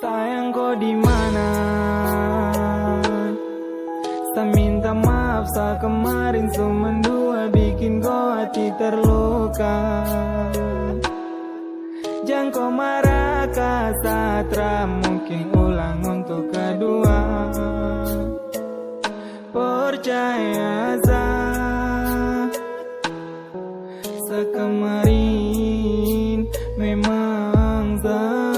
Sayang kau di mana? Saya minta maaf sa kemarin cuma dua bikin kau hati terluka. Jangan kau marah Satra, mungkin ulang untuk kedua. Percaya sekemarin memang salah.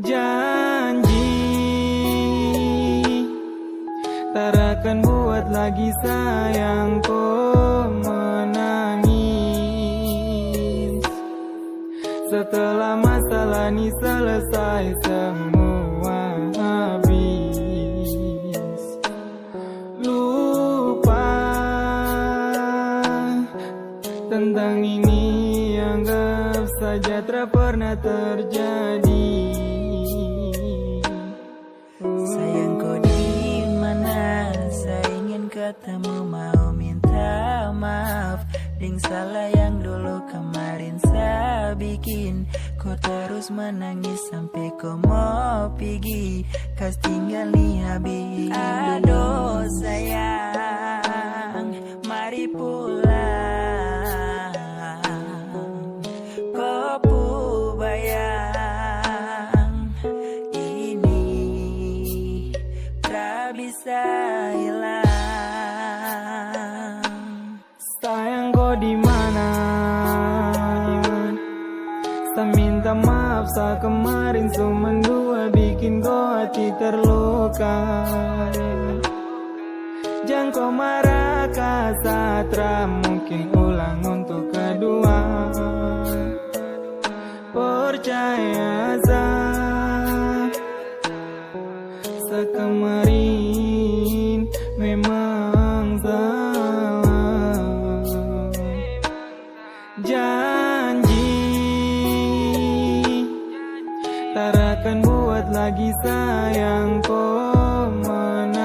Janji tak akan buat lagi sayang kau menangis. Setelah masalah ini selesai semua habis. Lupa tentang ini, anggap saja tak pernah terjadi. Sayang kau di mana? Saya ingin ketemu, mau minta maaf. Ding salah yang dulu kemarin saya bikin. Kau terus menangis sampai kau mau pergi. Kas tinggal nih habis. Aduh sayang, mari pulang. Kau pu bayang ini tak bisa hilang. Sayang kau di mana? Saya minta maaf sa kemarin cuma dua bikin kau hati terluka. Jangan kau marah Satra, mungkin ulang untuk kedua. Percaya sekemarin memang salah. Janji tak akan buat lagi sayang kau menangis.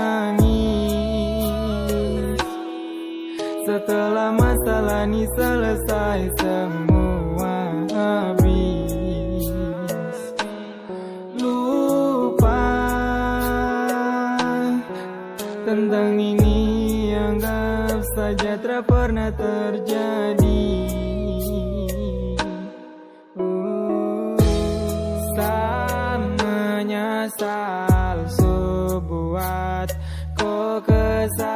Setelah masalah ini selesai semua habis. Lupa tentang ini, anggap saja tak pernah terjadi. Saya menyesal sebuat kau kesal,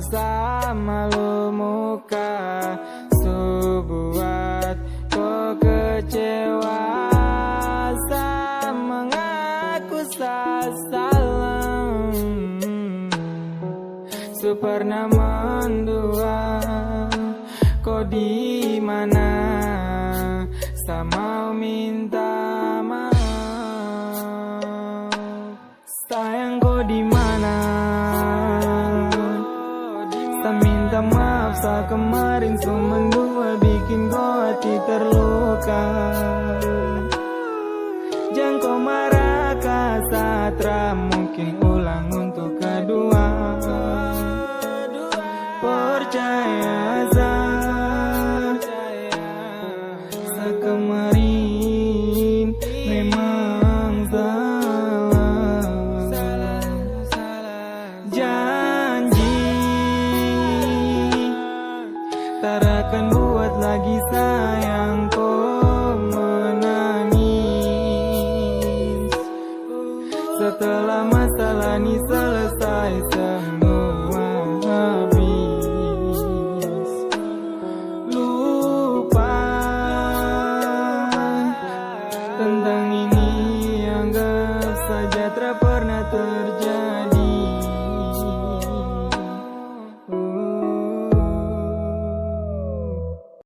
sama lu muka sebuat kau kecewa. Saya mengaku salah, pernah mendua. Kau di mana? Saya mau minta maaf. Sayang kau di mana? Saya minta maaf sa kemarin cuma dua bikin kau hati terluka.